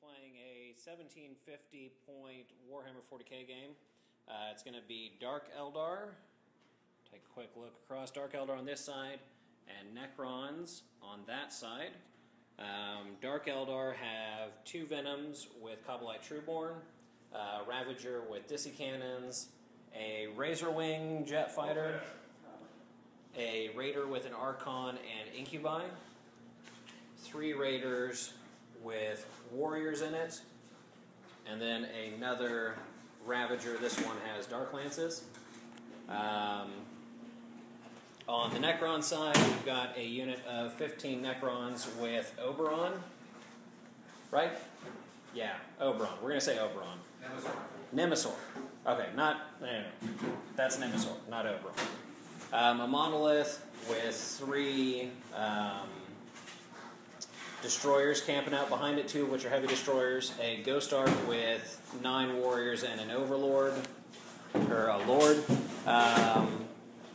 Playing a 1750 point Warhammer 40k game. It's going to be Dark Eldar. Take a quick look across. Dark Eldar on this side and Necrons on that side. Dark Eldar have 2 Venoms with Kabbalite Trueborn, Ravager with Dissi Cannons, a Razorwing jet fighter, a Raider with an Archon and Incubi, 3 Raiders with Warriors in it, and then another Ravager. This one has Dark Lances. On the Necron side, we've got a unit of 15 Necrons with Oberon. Right? Yeah, Oberon. We're going to say Oberon. Nemesaur. Okay, that's Nemesaur, not Oberon. A Monolith with 3 Destroyers camping out behind it, 2 of which are heavy destroyers. A Ghost Ark with 9 Warriors and an Overlord, or a Lord.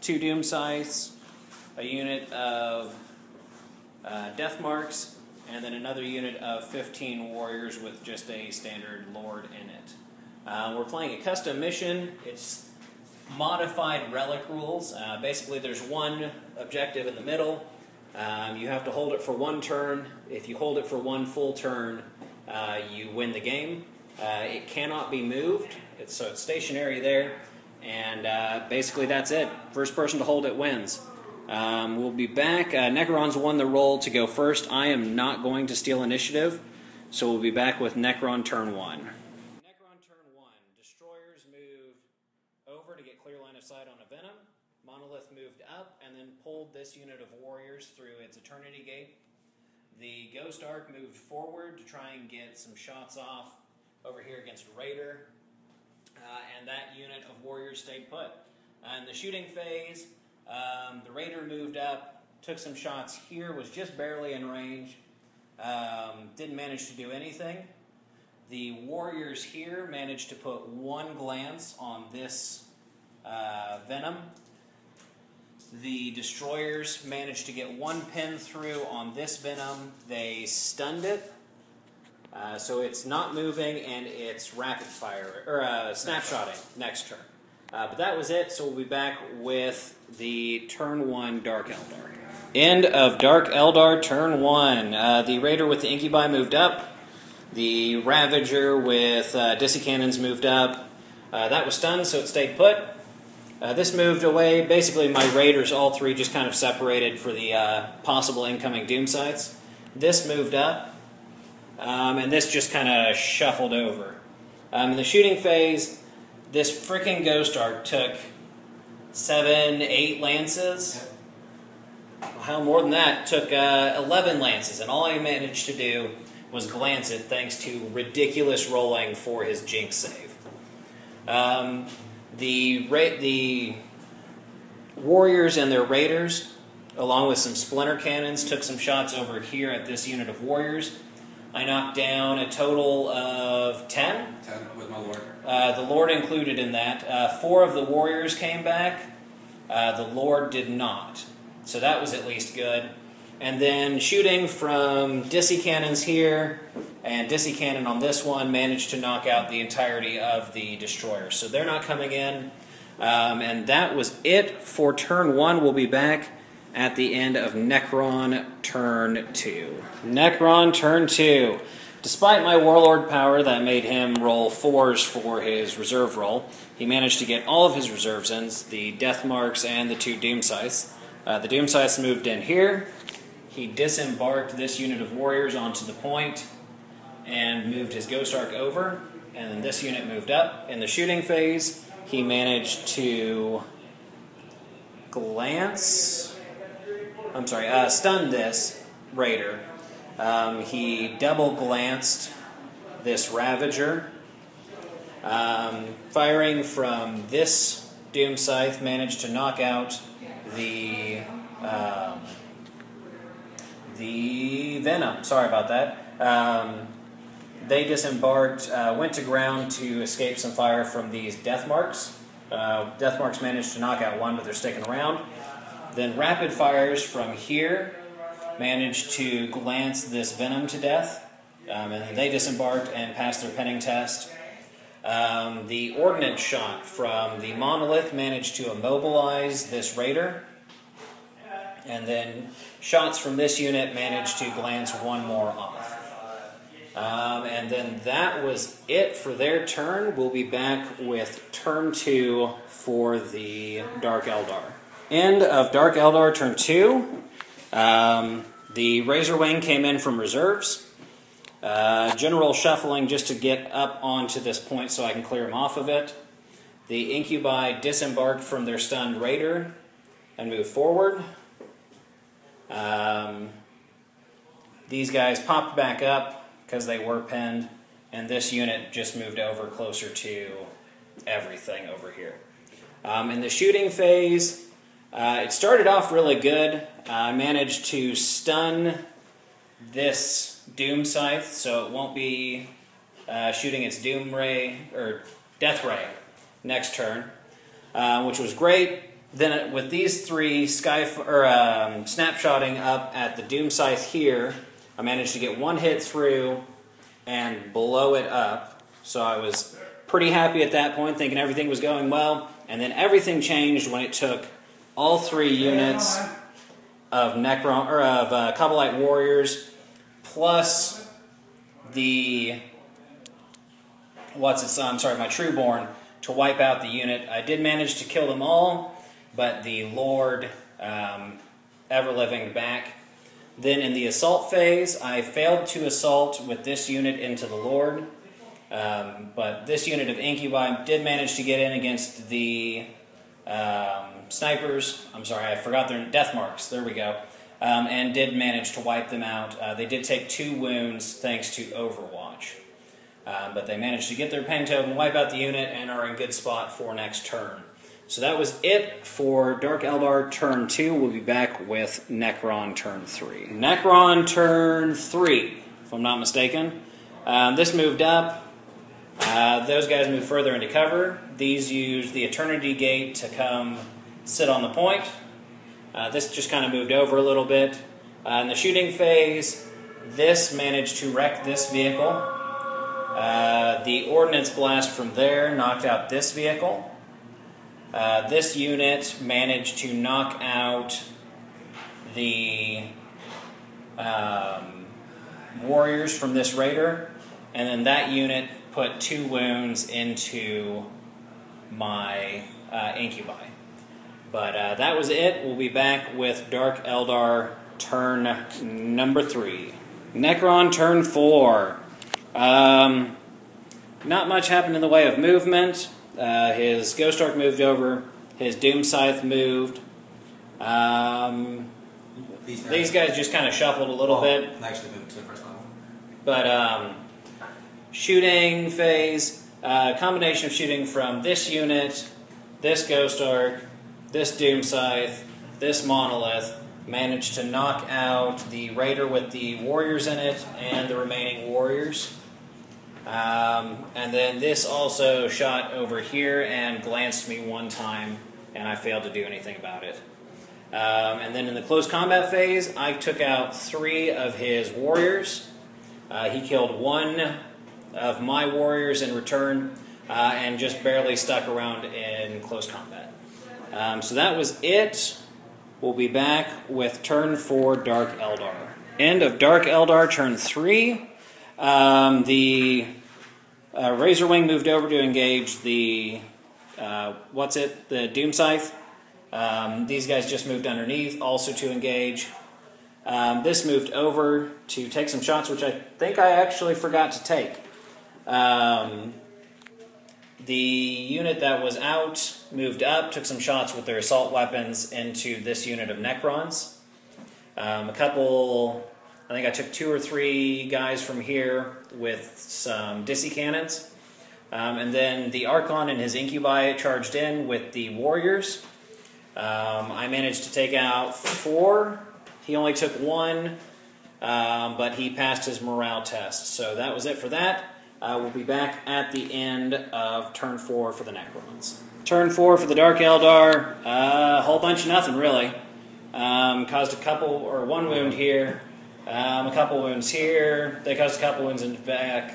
2 Doom Scythes, a unit of Death Marks, and then another unit of 15 Warriors with just a standard Lord in it. We're playing a custom mission. It's modified relic rules. Basically, there's one objective in the middle. You have to hold it for 1 turn. If you hold it for 1 full turn, you win the game. It cannot be moved, so it's stationary there. And basically that's it. First person to hold it wins. We'll be back. Necrons won the roll to go first. I am not going to steal initiative, so we'll be back with Necron turn 1. Necron turn 1. Destroyers moved over to get clear line of sight on a Venom. Monolith moved up and then pulled this unit of Warriors through its Eternity Gate. The Ghost Ark moved forward to try and get some shots off over here against Raider. And that unit of Warriors stayed put. In the shooting phase, the Raider moved up, took some shots here, was just barely in range, didn't manage to do anything. The Warriors here managed to put 1 glance on this Venom. The Destroyers managed to get 1 pin through on this Venom. They stunned it. So it's not moving, and it's rapid fire, or snapshotting next turn. But that was it, so we'll be back with the turn 1 Dark Eldar. End of Dark Eldar turn 1. The Raider with the Incubi moved up. The Ravager with Dissi Cannons moved up. That was stunned, so it stayed put. This moved away. Basically, my Raiders, all 3, just kind of separated for the possible incoming Doom Sights. This moved up. And this just kind of shuffled over. In the shooting phase, this freaking Ghost Ark took 7, 8 lances. How more than that? Took 11 lances, and all I managed to do was glance it thanks to ridiculous rolling for his Jinx save. The Warriors and their Raiders, along with some Splinter Cannons, took some shots over here at this unit of Warriors. I knocked down a total of 10. 10 with my Lord. The Lord included in that. 4 of the Warriors came back. The Lord did not. So that was at least good. And then shooting from Dissi Cannons here and Dissi Cannon on this one managed to knock out the entirety of the Destroyers. So they're not coming in. And that was it for turn 1. We'll be back at the end of Necron turn 2. Necron turn 2. Despite my Warlord power that made him roll 4s for his reserve roll, he managed to get all of his reserves in, the Death Marks and the 2 Doom Scythes. The Doom Scythes moved in here. He disembarked this unit of Warriors onto the point and moved his Ghost Ark over, and then this unit moved up. In the shooting phase, he managed to stun this Raider. He double glanced this Ravager. Firing from this Doom Scythe managed to knock out the Venom. Sorry about that. They disembarked, went to ground to escape some fire from these Death Marks. Death Marks managed to knock out 1, but they're sticking around. Then rapid fires from here managed to glance this Venom to death. and then they disembarked and passed their penning test. The ordnance shot from the monolith managed to immobilize this raider, and then shots from this unit managed to glance one more off. And then that was it for their turn. We'll be back with turn 2 for the Dark Eldar. End of Dark Eldar turn 2. The Razor Wing came in from reserves. General shuffling just to get up onto this point so I can clear them off of it. The Incubi disembarked from their stunned raider and moved forward. These guys popped back up because they were pinned, and this unit just moved over closer to everything over here. In the shooting phase, it started off really good. I managed to stun this Doom Scythe, so it won't be shooting its Doom Ray, or Death Ray, next turn, which was great. Then with these 3 snapshotting up at the Doom Scythe here, I managed to get 1 hit through and blow it up. So I was pretty happy at that point, thinking everything was going well. And then everything changed when it took all 3 units of Necron or of Kabbalite warriors plus the my Trueborn to wipe out the unit. I did manage to kill them all, but the Lord ever-living back. Then in the assault phase, I failed to assault with this unit into the Lord, but this unit of Incubi did manage to get in against the snipers. I'm sorry, I forgot their death marks. There we go. And did manage to wipe them out. They did take 2 wounds thanks to Overwatch. But they managed to get their ping token, wipe out the unit, and are in good spot for next turn. So that was it for Dark Eldar turn 2. We'll be back with Necron turn 3. Necron turn 3, if I'm not mistaken. This moved up. Those guys moved further into cover. These used the Eternity Gate to come sit on the point. This just kind of moved over a little bit. In the shooting phase, this managed to wreck this vehicle. The Ordnance Blast from there knocked out this vehicle. This unit managed to knock out the warriors from this raider, and then that unit put 2 wounds into my Incubi. But that was it. We'll be back with Dark Eldar turn number 3. Necron turn 4. Not much happened in the way of movement. His Ghost Ark moved over. His Doom Scythe moved. These guys just kind of shuffled a little bit. Actually moved to the first level. But shooting phase, combination of shooting from this unit, this Ghost Ark, this Doom Scythe, this Monolith, managed to knock out the Raider with the warriors in it and the remaining warriors. And then this also shot over here and glanced me 1 time, and I failed to do anything about it. And then in the close combat phase, I took out 3 of his warriors. He killed 1 of my warriors in return, and just barely stuck around in close combat. So that was it. We'll be back with turn 4, Dark Eldar. End of Dark Eldar turn 3. The Razor Wing moved over to engage the the Doom Scythe. These guys just moved underneath, also to engage. This moved over to take some shots, which I think I actually forgot to take. The unit that was out moved up, took some shots with their assault weapons into this unit of Necrons. A couple, I think I took 2 or 3 guys from here with some Dissy cannons. And then the Archon and his Incubi charged in with the warriors. I managed to take out 4. He only took 1, but he passed his morale test. So that was it for that. We'll be back at the end of turn 4 for the Necrons. Turn 4 for the Dark Eldar, a whole bunch of nothing really. Caused a couple, or 1 wound here. A couple wounds here. They caused a couple wounds in the back.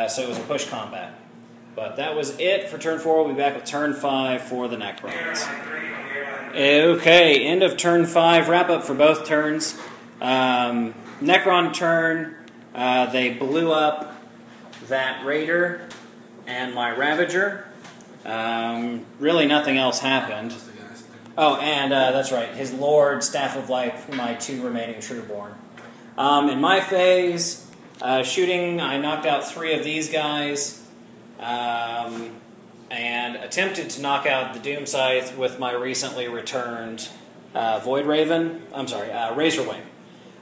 So it was a push combat. But that was it for turn 4. We'll be back with turn 5 for the Necrons. Okay, end of turn 5. Wrap up for both turns. Necron turn. They blew up that Raider and my Ravager. Really nothing else happened. Oh, and that's right, his Lord, Staff of Life, my 2 remaining Trueborn. In my phase, shooting, I knocked out 3 of these guys, and attempted to knock out the Doom Scythe with my recently returned Void Raven. I'm sorry, Razorwing.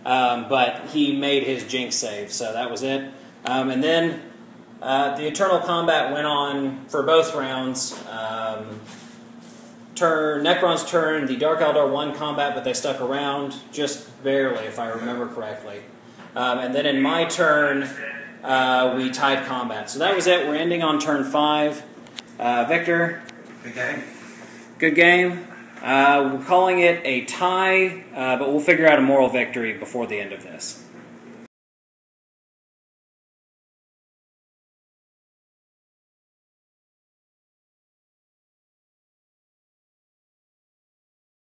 But he made his Jinx save, so that was it. And then the Eternal Combat went on for both rounds. Necron's turn, the Dark Eldar won combat, but they stuck around, just barely, if I remember correctly. And then in my turn, we tied combat. So that was it. We're ending on turn 5. Victor? Good game. Good game. We're calling it a tie, but we'll figure out a moral victory before the end of this.